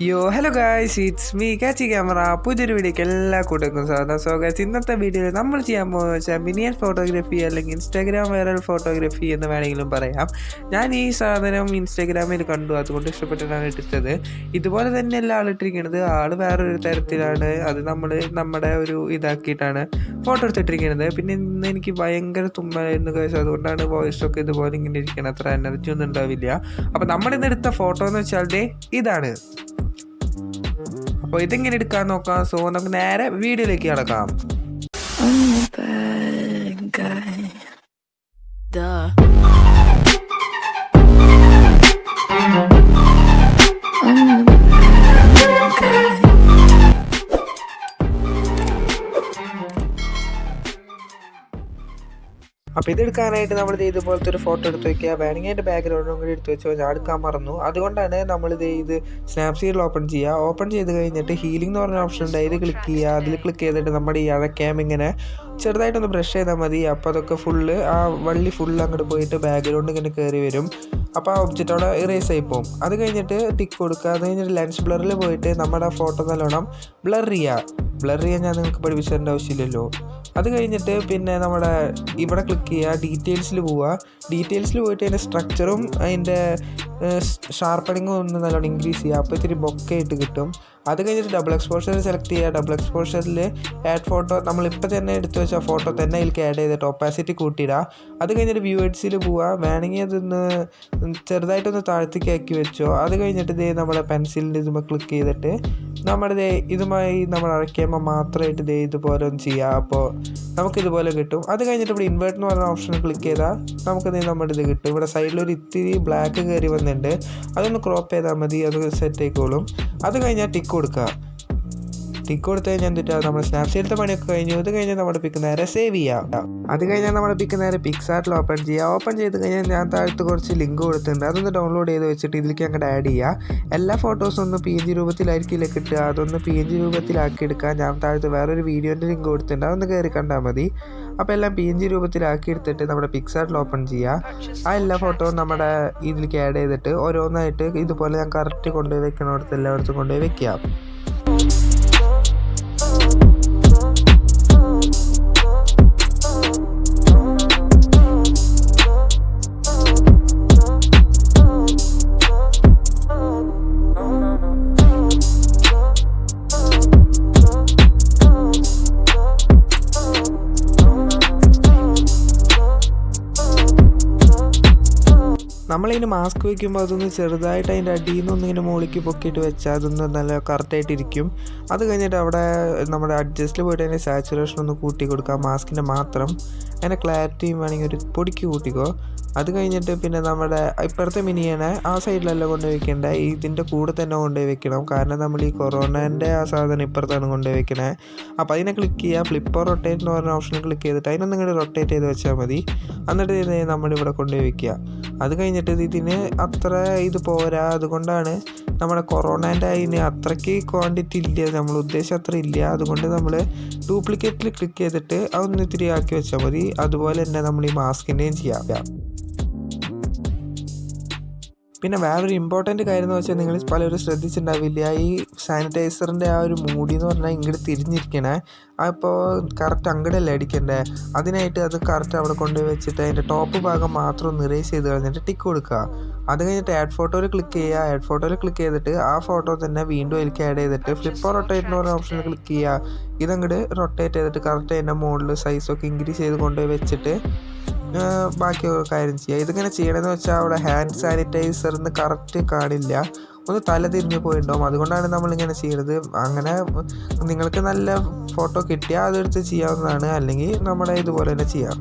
Hello guys, it's me Catchy camera. പുതിയൊരു വീഡിയോക്ക് എല്ലാ കൂട്ടർക്കും സ്വാഗതം. സോ ഗൈസ്, ഇന്നത്തെ വീഡിയോയിൽ നമ്മൾ ചെയ്യാൻ പോകുന്നത് മിനിയർ ഫോട്ടോഗ്രാഫി അല്ലെങ്കിൽ ഇൻസ്റ്റാഗ്രാം വൈറൽ ഫോട്ടോഗ്രാഫി എന്ന് വേണമെങ്കിലും പറയാം. ഞാൻ ഈ സാധനം ഇൻസ്റ്റാഗ്രാമിൽ കണ്ടു, അതുകൊണ്ട് ഇഷ്ടപ്പെട്ടിട്ടാണ് എടുത്തത്. ഇതുപോലെ തന്നെ എല്ലാ ആളിട്ടിരിക്കുന്നത് ആൾ വേറൊരു തരത്തിലാണ്. അത് നമ്മുടെ ഒരു ഇതാക്കിയിട്ടാണ് ഫോട്ടോ എടുത്തിട്ടിരിക്കുന്നത്. പിന്നെ ഇന്ന് എനിക്ക് ഭയങ്കര തുമ്മലായിരുന്നു ഗൈസ്, അതുകൊണ്ടാണ് വോയിസ് ഒക്കെ ഇതുപോലെ ഇങ്ങനെ ഇരിക്കണം. അത്ര എനർജി ഒന്നും ഉണ്ടാവില്ല. അപ്പോൾ നമ്മളിന്ന് എടുത്ത ഫോട്ടോ എന്ന് വെച്ചാൽ ഇതാണ്. അപ്പോൾ ഇതെങ്ങനെ എടുക്കാൻ നോക്കാം. സോ നമുക്ക് നേരെ വീഡിയോയിലേക്ക് കടക്കാം. അപ്പോൾ ഇതെടുക്കാനായിട്ട് നമ്മൾ ഇതുപോലത്തെ ഒരു ഫോട്ടോ എടുത്ത് വയ്ക്കുക. വേണമെങ്കിൽ അതിൻ്റെ ബാക്ക്ഗ്രൗണ്ടും കൂടി എടുത്ത് വെച്ചോ. ഞാൻ എടുക്കാൻ മറന്നു, അതുകൊണ്ടാണ് ഇത് സ്നാപ്സീഡിൽ ഓപ്പൺ ചെയ്യുക. ഓപ്പൺ ചെയ്ത് കഴിഞ്ഞിട്ട് ഹീലിംഗ് എന്ന് പറഞ്ഞ ഓപ്ഷൻ ഉണ്ട്, അതിൽ ക്ലിക്ക് ചെയ്യുക. അതിൽ ക്ലിക്ക് ചെയ്തിട്ട് നമ്മുടെ ഈ അഴക്യാം ഇങ്ങനെ ചെറുതായിട്ടൊന്ന് ബ്രഷ് ചെയ്താൽ മതി. അപ്പോൾ അതൊക്കെ ഫുള്ള് ആ വള്ളി ഫുള്ള് അങ്ങോട്ട് പോയിട്ട് ബാക്ക്ഗ്രൗണ്ട് ഇങ്ങനെ കയറി വരും. അപ്പോൾ ആ ഒബ്ജക്റ്റ് അവിടെ ഇറേസ് ആയി പോകും. അത് കഴിഞ്ഞിട്ട് ടിക്ക് കൊടുക്കുക. അത് കഴിഞ്ഞിട്ട് ലെൻസ് ബ്ലറിൽ പോയിട്ട് നമ്മുടെ ആ ഫോട്ടോ നല്ലോണം ബ്ലർ ചെയ്യാൻ ഞാൻ നിങ്ങൾക്ക് പഠിപ്പിച്ചു തരേണ്ട ആവശ്യമില്ലല്ലോ. അത് കഴിഞ്ഞിട്ട് പിന്നെ നമ്മുടെ ഇവിടെ ക്ലിക്ക് ചെയ്യുക, ഡീറ്റെയിൽസിൽ പോവുക. ഡീറ്റെയിൽസിൽ പോയിട്ട് അതിൻ്റെ സ്ട്രക്ചറും അതിൻ്റെ ഷാർപ്പണിങ്ങും ഒന്ന് നല്ലോണം ഇൻക്രീസ് ചെയ്യുക. അപ്പോൾ ഇത്തിരി ബൊക്കെയായിട്ട് കിട്ടും. അത് കഴിഞ്ഞിട്ട് ഡബിൾ എക്സ്പോഷർ സെലക്ട് ചെയ്യുക. ഡബിൾ എക്സ്പോഷറിൽ ആഡ് ഫോട്ടോ, നമ്മളിപ്പോൾ തന്നെ എടുത്ത് വെച്ച ഫോട്ടോ തന്നെ അതിലേക്ക് ആഡ് ചെയ്തിട്ട് ഒപ്പാസിറ്റി കൂട്ടിയിടുക. അത് കഴിഞ്ഞിട്ട് വ്യൂവേഡ്സിൽ പോവുക. വേണമെങ്കിൽ അതൊന്ന് ചെറുതായിട്ടൊന്ന് താഴ്ത്തേക്ക് ആക്കി വെച്ചോ. അത് കഴിഞ്ഞിട്ട് നമ്മുടെ പെൻസിലിൻ്റെ ഇതുമ്പോൾ ക്ലിക്ക് ചെയ്തിട്ട് നമ്മുടെ ഇതുമായി നമ്മൾ അഴയ്ക്കുമ്പോൾ മാത്രമായിട്ട് ഇതുപോലെ ഒന്ന് ചെയ്യുക. അപ്പോൾ നമുക്കിതുപോലെ കിട്ടും. അത് കഴിഞ്ഞിട്ട് ഇവിടെ ഇൻവേർട്ട് എന്ന് പറഞ്ഞ ഓപ്ഷൻ ക്ലിക്ക് ചെയ്താൽ നമുക്ക് നമ്മുടെ ഇത് കിട്ടും. ഇവിടെ സൈഡിലൊരു ഇത്തിരി ബ്ലാക്ക് കയറി വന്നിട്ടുണ്ട്, അതൊന്ന് ക്രോപ്പ് ചെയ്താൽ മതി, അത് സെറ്റ് ആയിക്കോളും. അത് കഴിഞ്ഞാൽ ടിക്ക് കൊടുക്കുക. ടിക്ക് കൊടുത്ത് കഴിഞ്ഞാൽ എന്തിട്ടാണ് നമ്മുടെ സ്നാപ്സീഡിലത്തെ പണിയൊക്കെ കഴിഞ്ഞു. ഇത് കഴിഞ്ഞാൽ നമ്മുടെ പിക്ക് നേരെ സേവ് ചെയ്യുക. അത് കഴിഞ്ഞാൽ നമ്മുടെ പിക്ക് നേരെ പിക്സാർട്ടിൽ ഓപ്പൺ ചെയ്യുക. ഓപ്പൺ ചെയ്ത് കഴിഞ്ഞാൽ ഞാൻ താഴത്ത് കുറച്ച് ലിങ്ക് കൊടുത്തിട്ടുണ്ട്, അതൊന്ന് ഡൗൺലോഡ് ചെയ്ത് വെച്ചിട്ട് ഇതിലേക്ക് അങ്ങോട്ട് ആഡ് ചെയ്യുക. എല്ലാ ഫോട്ടോസും ഒന്ന് PNG രൂപത്തിലായിരിക്കില്ല കിട്ടുക, അതൊന്ന് PNG രൂപത്തിലാക്കി എടുക്കുക. ഞാൻ താഴത്ത് വേറൊരു വീഡിയോൻ്റെ ലിങ്ക് കൊടുത്തിട്ടുണ്ട്, അതൊന്ന് കയറി കണ്ടാൽ മതി. അപ്പോൾ എല്ലാം PNG രൂപത്തിലാക്കി എടുത്തിട്ട് നമ്മുടെ പിക്സാർട്ടിൽ ഓപ്പൺ ചെയ്യുക. ആ എല്ലാ ഫോട്ടോയും നമ്മുടെ ഇതിലേക്ക് ആഡ് ചെയ്തിട്ട് ഓരോന്നായിട്ട് ഇതുപോലെ ഞാൻ കറക്റ്റ് കൊണ്ടുപോയി വെക്കണോടത്ത് എല്ലായിടത്തും കൊണ്ടുപോയി വെക്കുക. നമ്മളിതിന് മാസ്ക് വയ്ക്കുമ്പോൾ അതൊന്ന് ചെറുതായിട്ട് അതിൻ്റെ അടിയിൽ നിന്നൊന്ന് ഇങ്ങനെ മുകളിലേക്ക് പൊക്കിയിട്ട് വെച്ചാൽ അതൊന്ന് നല്ല കറക്റ്റായിട്ടിരിക്കും. അത് കഴിഞ്ഞിട്ട് അവിടെ നമ്മുടെ അഡ്ജസ്റ്റിൽ പോയിട്ട് അതിൻ്റെ സാച്ചുറേഷൻ ഒന്ന് കൂട്ടി കൊടുക്കുക, മാസ്കിൻ്റെ മാത്രം. അതിൻ്റെ ക്ലാരിറ്റിയും വേണമെങ്കിൽ ഒരു പൊടിക്ക് കൂട്ടിക്കോ. അത് കഴിഞ്ഞിട്ട് പിന്നെ നമ്മുടെ ഇപ്പുറത്തെ മിനിയനെ ആ സൈഡിലല്ല കൊണ്ടുപോയി വെക്കേണ്ട, ഇതിൻ്റെ കൂടെ തന്നെ കൊണ്ടുപോയി വെക്കണം. കാരണം നമ്മൾ ഈ കൊറോണേൻ്റെ ആ സാധനം ഇപ്പുറത്താണ് കൊണ്ടുപോയി വെക്കണേ. അപ്പോൾ അതിനെ ക്ലിക്ക് ചെയ്യുക. ഫ്ലിപ്പ് റൊട്ടേറ്റ് എന്ന് പറഞ്ഞ ഓപ്ഷൻ ക്ലിക്ക് ചെയ്തിട്ട് അതിനൊന്നും ഇങ്ങോട്ട് റൊട്ടേറ്റ് ചെയ്ത് വെച്ചാൽ മതി. എന്നിട്ട് ഇത് നമ്മളിവിടെ കൊണ്ടുപോയി വെക്കുക. അത് കഴിഞ്ഞിട്ട് ഇതിന് അത്ര ഇത് പോരാ, അതുകൊണ്ടാണ് നമ്മുടെ കൊറോണേൻ്റെ അതിന് അത്രയ്ക്ക് ക്വാണ്ടിറ്റി ഇല്ല, നമ്മൾ ഉദ്ദേശിച്ച അത്ര ഇല്ല. അതുകൊണ്ട് നമ്മൾ ഡ്യൂപ്ലിക്കേറ്റിൽ ക്ലിക്ക് ചെയ്തിട്ട് അതൊന്ന് ഇത്തിരി ആക്കി വെച്ചാൽ മതി. അതുപോലെ തന്നെ നമ്മൾ ഈ മാസ്കിൻ്റെയും ചെയ്യാം. പിന്നെ വേറൊരു ഇമ്പോർട്ടൻറ്റ് കാര്യം എന്ന് വെച്ചാൽ നിങ്ങൾ പലരും ശ്രദ്ധിച്ചിട്ടുണ്ടാവില്ല, ഈ സാനിറ്റൈസറിൻ്റെ ആ ഒരു മൂടി എന്ന് പറഞ്ഞാൽ ഇങ്ങോട്ട് തിരിഞ്ഞിരിക്കണേ. അപ്പോൾ കറക്റ്റ് അങ്ങോട്ടല്ലേ അടിക്കണ്ടേ, അതിനായിട്ട് അത് കറക്റ്റ് അവിടെ കൊണ്ടുപോയി വെച്ചിട്ട് അതിൻ്റെ ടോപ്പ് ഭാഗം മാത്രം ഒന്ന് ഇറേസ് ചെയ്ത് കളഞ്ഞിട്ട് ടിക്ക് കൊടുക്കുക. അത് കഴിഞ്ഞിട്ട് ആഡ് ഫോട്ടോയിൽ ക്ലിക്ക് ചെയ്യുക. ആഡ് ഫോട്ടോയിൽ ക്ലിക്ക് ചെയ്തിട്ട് ആ ഫോട്ടോ തന്നെ വീണ്ടും അതിലേക്ക് ആഡ് ചെയ്തിട്ട് ഫ്ലിപ്പ് റൊട്ടേറ്റ് എന്ന് പറഞ്ഞ ഓപ്ഷനിൽ ക്ലിക്ക് ചെയ്യുക. ഇതങ്ങോട്ട് റൊട്ടേറ്റ് ചെയ്തിട്ട് കറക്റ്റ് അതിൻ്റെ മുകളിൽ സൈസൊക്കെ ഇൻക്രീസ് ചെയ്ത് കൊണ്ടുപോയി വെച്ചിട്ട് ബാക്കി കാര്യം ചെയ്യുക. ഇതിങ്ങനെ ചെയ്യണമെന്ന് വെച്ചാൽ അവിടെ ഹാൻഡ് സാനിറ്റൈസറിന് കറക്റ്റ് കാണില്ല, ഒന്ന് തല തിരിഞ്ഞു പോയിട്ടുണ്ടാവും. അതുകൊണ്ടാണ് നമ്മളിങ്ങനെ ചെയ്യുന്നത്. അങ്ങനെ നിങ്ങൾക്ക് നല്ല ഫോട്ടോ കിട്ടിയാൽ അതെടുത്ത് ചെയ്യാവുന്നതാണ്, അല്ലെങ്കിൽ നമ്മുടെ ഇതുപോലെ തന്നെ ചെയ്യാം.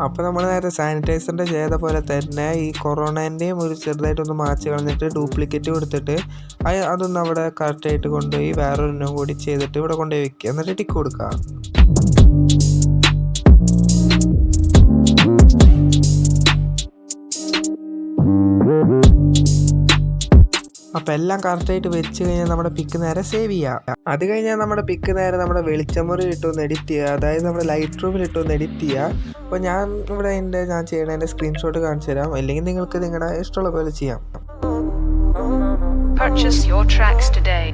അപ്പോൾ നമ്മൾ നേരത്തെ സാനിറ്റൈസറിൻ്റെ ചെയ്ത പോലെ തന്നെ ഈ കൊറോണേൻ്റെയും ഒരു ചെറുതായിട്ടൊന്ന് മാച്ച് കളഞ്ഞിട്ട് ഡ്യൂപ്ലിക്കേറ്റ് കൊടുത്തിട്ട് അതൊന്ന് അവിടെ കറക്റ്റായിട്ട് കൊണ്ടുപോയി വേറൊരെണ്ണം കൂടി ചെയ്തിട്ട് ഇവിടെ കൊണ്ടുപോയി വെക്കുക. എന്നിട്ട് ടിക്ക് കൊടുക്കുക. അപ്പോൾ എല്ലാം കറക്റ്റായിട്ട് വെച്ച് കഴിഞ്ഞാൽ നമ്മുടെ പിക്ക് നേരെ സേവ് ചെയ്യുക. അത് കഴിഞ്ഞാൽ നമ്മുടെ പിക്ക് നേരെ നമ്മുടെ വെളിച്ചമുറി ഇട്ടൊന്ന് എഡിറ്റ് ചെയ്യുക, അതായത് നമ്മുടെ ലൈറ്റ് റൂമിൽ ഇട്ടൊന്ന് എഡിറ്റ് ചെയ്യുക. അപ്പോൾ ഞാൻ ഇവിടെ ഞാൻ ചെയ്യണതിൻ്റെ സ്ക്രീൻഷോട്ട് കാണിച്ചു തരാം, അല്ലെങ്കിൽ നിങ്ങൾക്ക് നിങ്ങളുടെ ഇഷ്ടമുള്ള പോലെ ചെയ്യാം. Purchase your tracks today.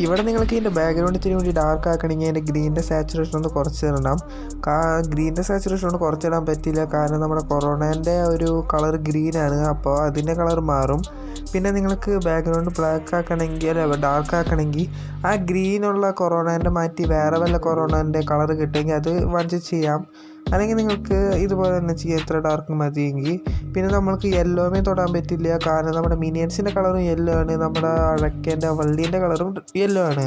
ഇവിടെ നിങ്ങൾക്ക് ഇതിൻ്റെ ബാക്ക്ഗ്രൗണ്ട് ഇത്തിരി വേണ്ടി ഡാർക്ക് ആക്കണമെങ്കിൽ അതിൻ്റെ ഗ്രീനിൻ്റെ സാച്ചുറേഷൻ ഒന്ന് കുറച്ച് തരണം. ഗ്രീനിൻ്റെ സാച്ചുറേഷൻ ഒന്ന് കുറച്ചിടാൻ പറ്റില്ല, കാരണം നമ്മുടെ കൊറോണേൻ്റെ ഒരു കളർ ഗ്രീനാണ്, അപ്പോൾ അതിൻ്റെ കളർ മാറും. പിന്നെ നിങ്ങൾക്ക് ബാക്ക്ഗ്രൗണ്ട് ബ്ലാക്ക് ആക്കണമെങ്കിൽ ഡാർക്ക് ആക്കണമെങ്കിൽ ആ ഗ്രീനുള്ള കൊറോണേൻ്റെ മാറ്റി വേറെ വല്ല കൊറോണേൻ്റെ കളർ കിട്ടുമെങ്കിൽ അത് വാങ്ങിച്ച് ചെയ്യാം. അല്ലെങ്കിൽ നിങ്ങൾക്ക് ഇതുപോലെ തന്നെ ചെയ്യാം, ഇത്ര ഡാർക്ക് മതിയെങ്കിൽ. പിന്നെ നമ്മൾക്ക് യെല്ലോമേ തൊടാൻ പറ്റില്ല, കാരണം നമ്മുടെ മിനിയൻസിൻ്റെ കളറും യെല്ലോ ആണ്, നമ്മുടെ അഴക്കേൻ്റെ വള്ളീൻ്റെ കളറും യെല്ലോ ആണ്.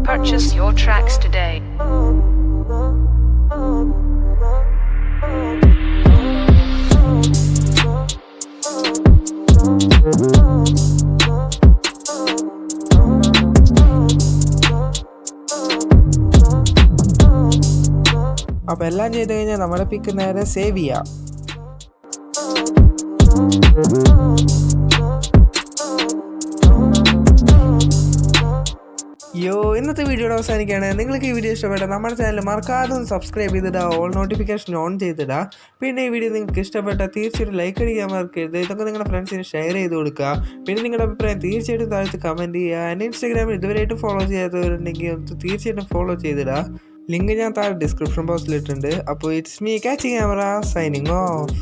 Purchase your tracks today. അപ്പോൾ എല്ലാം ചെയ്ത് കഴിഞ്ഞാൽ നമ്മുടെ പിക്ക് നേരെ സേവ് ചെയ്യാം. ഇന്നത്തെ വീഡിയോയുടെ അവസാനിക്കുകയാണ്. നിങ്ങൾക്ക് ഈ വീഡിയോ ഇഷ്ടപ്പെട്ട നമ്മുടെ ചാനൽ മറക്കാതെ ഒന്ന് സബ്സ്ക്രൈബ് ചെയ്തിടുക, ഓൾ നോട്ടിഫിക്കേഷൻ ഓൺ ചെയ്തിടുക. പിന്നെ ഈ വീഡിയോ നിങ്ങൾക്ക് ഇഷ്ടപ്പെട്ട തീർച്ചയായിട്ടും ലൈക്ക് അടിക്കാൻ മറക്കരുത്. ഇതൊക്കെ നിങ്ങളുടെ ഫ്രണ്ട്സിന് ഷെയർ ചെയ്ത് കൊടുക്കുക. പിന്നെ നിങ്ങളുടെ അഭിപ്രായം തീർച്ചയായിട്ടും താഴത്ത് കമൻറ്റ് ചെയ്യുക. എൻ്റെ ഇൻസ്റ്റാഗ്രാമിൽ ഇതുവരെയായിട്ടും ഫോളോ ചെയ്യാത്തവരുണ്ടെങ്കിൽ ഒന്ന് തീർച്ചയായിട്ടും ഫോളോ ചെയ്തിടുക. ലിങ്ക് ഞാൻ താഴെ ഡിസ്ക്രിപ്ഷൻ ബോക്സിലിട്ടുണ്ട്. അപ്പോൾ ഇറ്റ്സ് മീ കാച്ചി ക്യാമറ സൈനിങ് ഓഫ്.